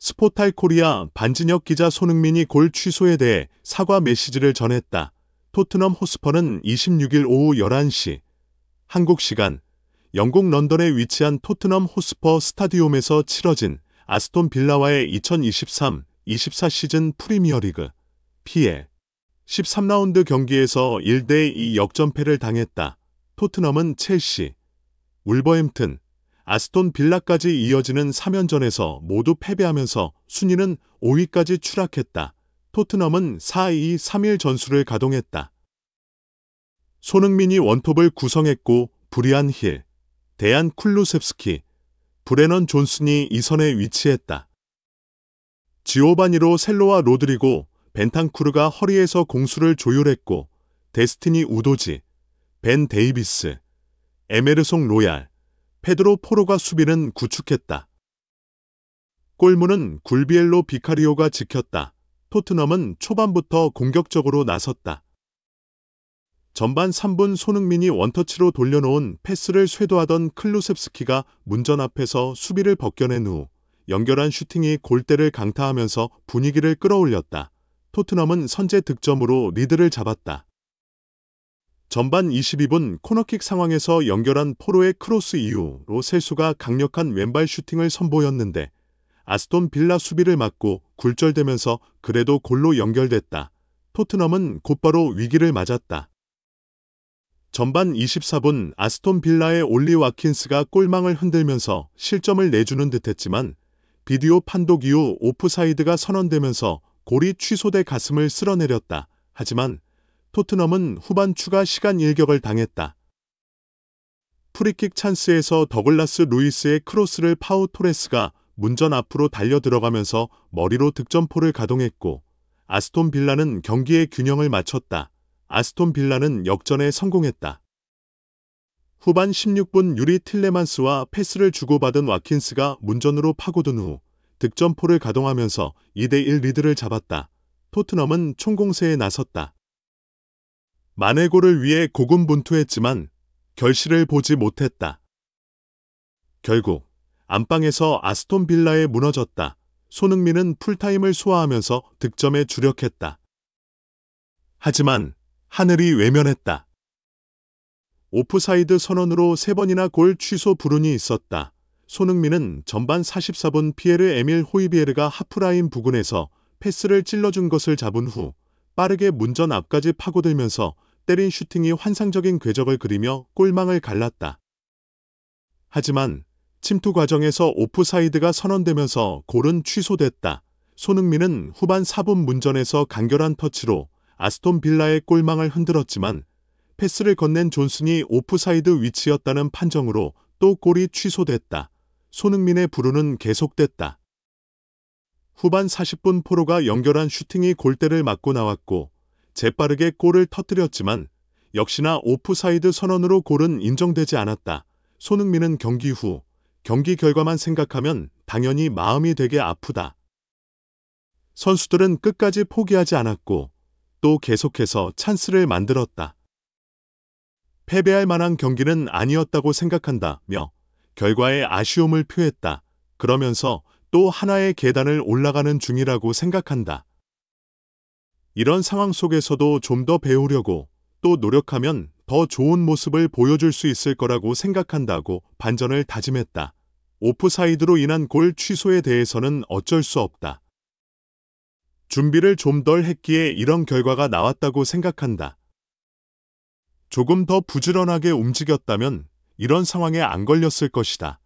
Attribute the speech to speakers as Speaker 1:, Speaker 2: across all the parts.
Speaker 1: 스포타이 코리아 반진혁 기자 손흥민이 골 취소에 대해 사과 메시지를 전했다. 토트넘 호스퍼는 26일 오후 11시 한국 시간 영국 런던에 위치한 토트넘 호스퍼 스타디움에서 치러진 아스톤 빌라와의 2023-24 시즌 프리미어리그 PL 13라운드 경기에서 1대2 역전패를 당했다. 토트넘은 첼시, 울버햄튼, 아스톤 빌라까지 이어지는 3연전에서 모두 패배하면서 순위는 5위까지 추락했다. 토트넘은 4-2-3-1 전술을 가동했다. 손흥민이 원톱을 구성했고 브리안 힐, 데안 쿨루셉스키, 브레넌 존슨이 2선에 위치했다. 지오바니로 셀로와 로드리고, 벤탄쿠르가 허리에서 공수를 조율했고 데스티니 우도지, 벤 데이비스, 에메르송 로얄, 페드로 포로가 수비는 구축했다. 골문은 굴비엘로 비카리오가 지켰다. 토트넘은 초반부터 공격적으로 나섰다. 전반 3분 손흥민이 원터치로 돌려놓은 패스를 쇄도하던 클루셉스키가 문전 앞에서 수비를 벗겨낸 후 연결한 슈팅이 골대를 강타하면서 분위기를 끌어올렸다. 토트넘은 선제 득점으로 리드를 잡았다. 전반 22분 코너킥 상황에서 연결한 포로의 크로스 이후로 셀수가 강력한 왼발 슈팅을 선보였는데 아스톤 빌라 수비를 막고 굴절되면서 그래도 골로 연결됐다. 토트넘은 곧바로 위기를 맞았다. 전반 24분 아스톤 빌라의 올리 와킨스가 골망을 흔들면서 실점을 내주는 듯했지만 비디오 판독 이후 오프사이드가 선언되면서 골이 취소돼 가슴을 쓸어내렸다. 하지만 토트넘은 후반 추가 시간 일격을 당했다. 프리킥 찬스에서 더글라스 루이스의 크로스를 파우 토레스가 문전 앞으로 달려 들어가면서 머리로 득점포를 가동했고 아스톤 빌라는 경기의 균형을 맞췄다. 아스톤 빌라는 역전에 성공했다. 후반 16분 유리 틸레만스와 패스를 주고받은 와킨스가 문전으로 파고든 후 득점포를 가동하면서 2대1 리드를 잡았다. 토트넘은 총공세에 나섰다. 마네골을 위해 고군분투했지만 결실을 보지 못했다. 결국 안방에서 아스톤 빌라에 무너졌다. 손흥민은 풀타임을 소화하면서 득점에 주력했다. 하지만 하늘이 외면했다. 오프사이드 선언으로 3번이나 골 취소 불운이 있었다. 손흥민은 전반 44분 피에르 에밀 호이비에르가 하프라인 부근에서 패스를 찔러준 것을 잡은 후 빠르게 문전 앞까지 파고들면서 때린 슈팅이 환상적인 궤적을 그리며 골망을 갈랐다. 하지만 침투 과정에서 오프사이드가 선언되면서 골은 취소됐다. 손흥민은 후반 4분 문전에서 간결한 터치로 아스톤 빌라의 골망을 흔들었지만 패스를 건넨 존슨이 오프사이드 위치였다는 판정으로 또 골이 취소됐다. 손흥민의 불운은 계속됐다. 후반 40분 포로가 연결한 슈팅이 골대를 맞고 나왔고 재빠르게 골을 터뜨렸지만 역시나 오프사이드 선언으로 골은 인정되지 않았다. 손흥민은 경기 후 경기 결과만 생각하면 당연히 마음이 되게 아프다. 선수들은 끝까지 포기하지 않았고 또 계속해서 찬스를 만들었다. 패배할 만한 경기는 아니었다고 생각한다며 결과에 아쉬움을 표했다. 그러면서 또 하나의 계단을 올라가는 중이라고 생각한다. 이런 상황 속에서도 좀 더 배우려고 또 노력하면 더 좋은 모습을 보여줄 수 있을 거라고 생각한다고 반전을 다짐했다. 오프사이드로 인한 골 취소에 대해서는 어쩔 수 없다. 준비를 좀 덜 했기에 이런 결과가 나왔다고 생각한다. 조금 더 부지런하게 움직였다면 이런 상황에 안 걸렸을 것이다.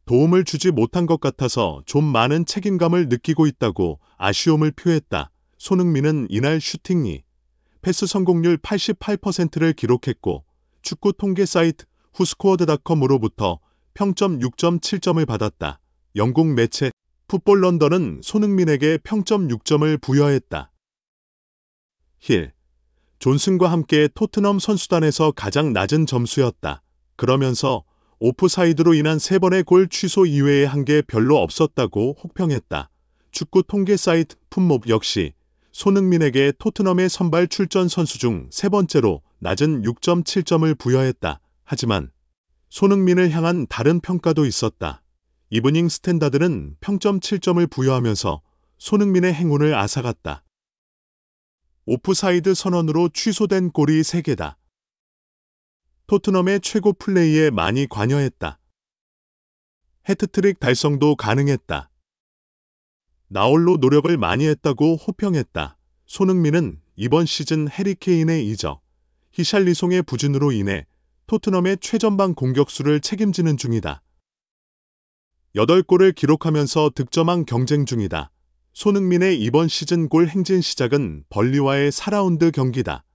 Speaker 1: 도움을 주지 못한 것 같아서 좀 많은 책임감을 느끼고 있다고 아쉬움을 표했다. 손흥민은 이날 슈팅이 패스 성공률 88%를 기록했고 축구 통계 사이트 후스코어드닷컴으로부터 평점 6.7점을 받았다. 영국 매체 풋볼 런던은 손흥민에게 평점 6점을 부여했다. 힐, 존슨과 함께 토트넘 선수단에서 가장 낮은 점수였다. 그러면서 오프사이드로 인한 3번의 골 취소 이외에 한 게 별로 없었다고 혹평했다. 축구 통계 사이트 풋몹 역시 손흥민에게 토트넘의 선발 출전 선수 중 3번째로 낮은 6.7점을 부여했다. 하지만 손흥민을 향한 다른 평가도 있었다. 이브닝 스탠다드는 평점 7점을 부여하면서 손흥민의 행운을 앗아갔다. 오프사이드 선언으로 취소된 골이 3개다. 토트넘의 최고 플레이에 많이 관여했다. 해트트릭 달성도 가능했다. 나홀로 노력을 많이 했다고 호평했다. 손흥민은 이번 시즌 해리케인의 이적, 히샬리송의 부진으로 인해 토트넘의 최전방 공격수를 책임지는 중이다. 8골을 기록하면서 득점왕 경쟁 중이다. 손흥민의 이번 시즌 골 행진 시작은 벌리와의 4라운드 경기다.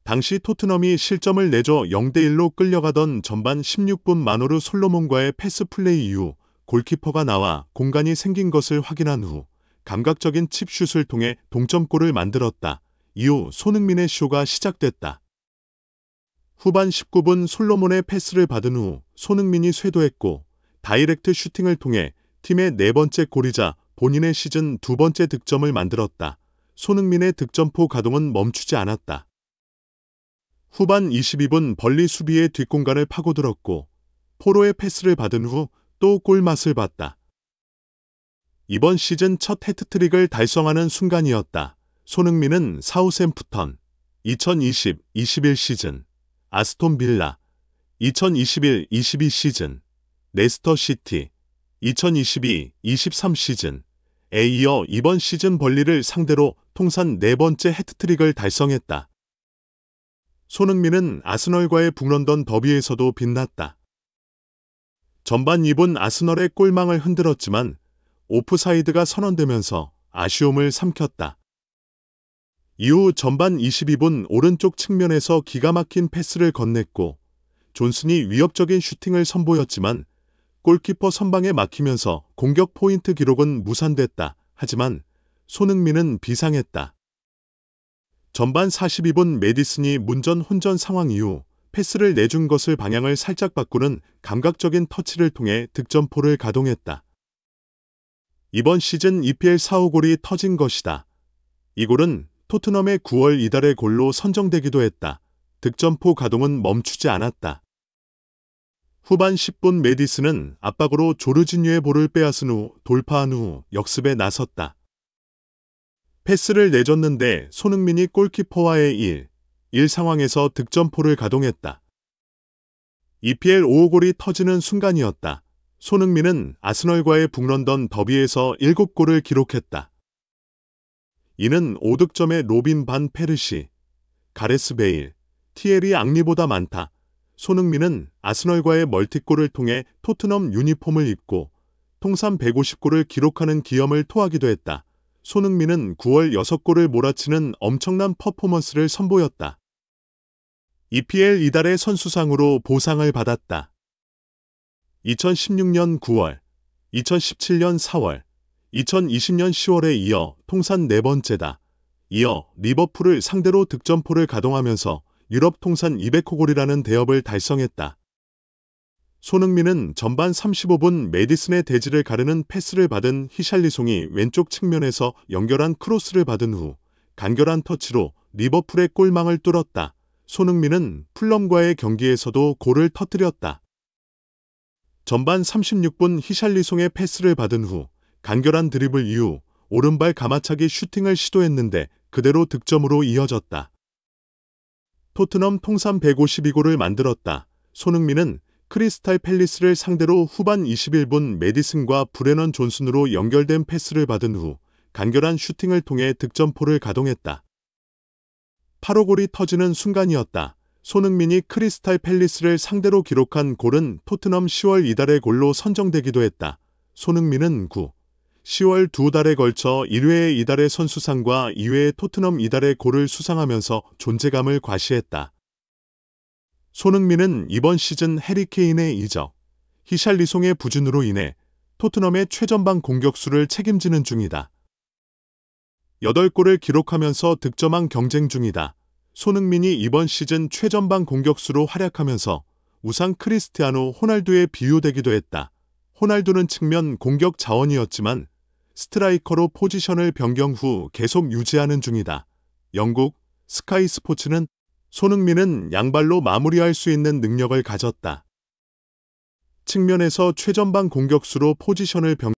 Speaker 1: 당시 토트넘이 실점을 내줘 0대1로 끌려가던 전반 16분 마노르 솔로몬과의 패스 플레이 이후 골키퍼가 나와 공간이 생긴 것을 확인한 후 감각적인 칩슛을 통해 동점골을 만들었다. 이후 손흥민의 쇼가 시작됐다. 후반 19분 솔로몬의 패스를 받은 후 손흥민이 쇄도했고 다이렉트 슈팅을 통해 팀의 4번째 골이자 본인의 시즌 2번째 득점을 만들었다. 손흥민의 득점포 가동은 멈추지 않았다. 후반 22분 벌리 수비의 뒷공간을 파고들었고 포로의 패스를 받은 후 또 골맛을 봤다. 이번 시즌 첫 해트트릭을 달성하는 순간이었다. 손흥민은 사우샘프턴, 2020-21 시즌, 아스톤 빌라, 2021-22 시즌, 레스터 시티, 2022-23 시즌에 이어 이번 시즌 벌리를 상대로 통산 4번째 해트트릭을 달성했다. 손흥민은 아스널과의 북런던 더비에서도 빛났다. 전반 2분 아스널의 골망을 흔들었지만 오프사이드가 선언되면서 아쉬움을 삼켰다. 이후 전반 22분 오른쪽 측면에서 기가 막힌 패스를 건넸고 존슨이 위협적인 슈팅을 선보였지만 골키퍼 선방에 막히면서 공격 포인트 기록은 무산됐다. 하지만 손흥민은 비상했다. 전반 42분 메디슨이 문전 혼전 상황 이후 패스를 내준 것을 방향을 살짝 바꾸는 감각적인 터치를 통해 득점포를 가동했다. 이번 시즌 EPL 4호골이 터진 것이다. 이 골은 토트넘의 9월 이달의 골로 선정되기도 했다. 득점포 가동은 멈추지 않았다. 후반 10분 메디슨은 압박으로 조르지뉴의 볼을 빼앗은 후 돌파한 후 역습에 나섰다. 패스를 내줬는데 손흥민이 골키퍼와의 1 상황에서 득점포를 가동했다. EPL 5호골이 터지는 순간이었다. 손흥민은 아스널과의 북런던 더비에서 7골을 기록했다. 이는 5득점의 로빈 반 페르시, 가레스 베일, 티에리 앙리보다 많다. 손흥민은 아스널과의 멀티골을 통해 토트넘 유니폼을 입고 통산 150골을 기록하는 기염을 토하기도 했다. 손흥민은 9월 6골을 몰아치는 엄청난 퍼포먼스를 선보였다. EPL 이달의 선수상으로 보상을 받았다. 2016년 9월, 2017년 4월, 2020년 10월에 이어 통산 4번째다. 이어 리버풀을 상대로 득점포를 가동하면서 유럽 통산 200호골이라는 대업을 달성했다. 손흥민은 전반 35분 메디슨의 대지를 가르는 패스를 받은 히샬리송이 왼쪽 측면에서 연결한 크로스를 받은 후 간결한 터치로 리버풀의 골망을 뚫었다. 손흥민은 풀럼과의 경기에서도 골을 터뜨렸다. 전반 36분 히샬리송의 패스를 받은 후 간결한 드리블 이후 오른발 가마차기 슈팅을 시도했는데 그대로 득점으로 이어졌다. 토트넘 통산 152골을 만들었다. 손흥민은 크리스탈 팰리스를 상대로 후반 21분 메디슨과 브레넌 존슨으로 연결된 패스를 받은 후 간결한 슈팅을 통해 득점포를 가동했다. 8호골이 터지는 순간이었다. 손흥민이 크리스탈 팰리스를 상대로 기록한 골은 토트넘 10월 이달의 골로 선정되기도 했다. 손흥민은 9, 10월 2달에 걸쳐 1회의 이달의 선수상과 2회의 토트넘 이달의 골을 수상하면서 존재감을 과시했다. 손흥민은 이번 시즌 해리케인의 이적, 히샬리송의 부진으로 인해 토트넘의 최전방 공격수를 책임지는 중이다. 8골을 기록하면서 득점왕 경쟁 중이다. 손흥민이 이번 시즌 최전방 공격수로 활약하면서 우상 크리스티아노 호날두에 비유되기도 했다. 호날두는 측면 공격 자원이었지만 스트라이커로 포지션을 변경 후 계속 유지하는 중이다. 영국 스카이 스포츠는 손흥민은 양발로 마무리할 수 있는 능력을 가졌다. 측면에서 최전방 공격수로 포지션을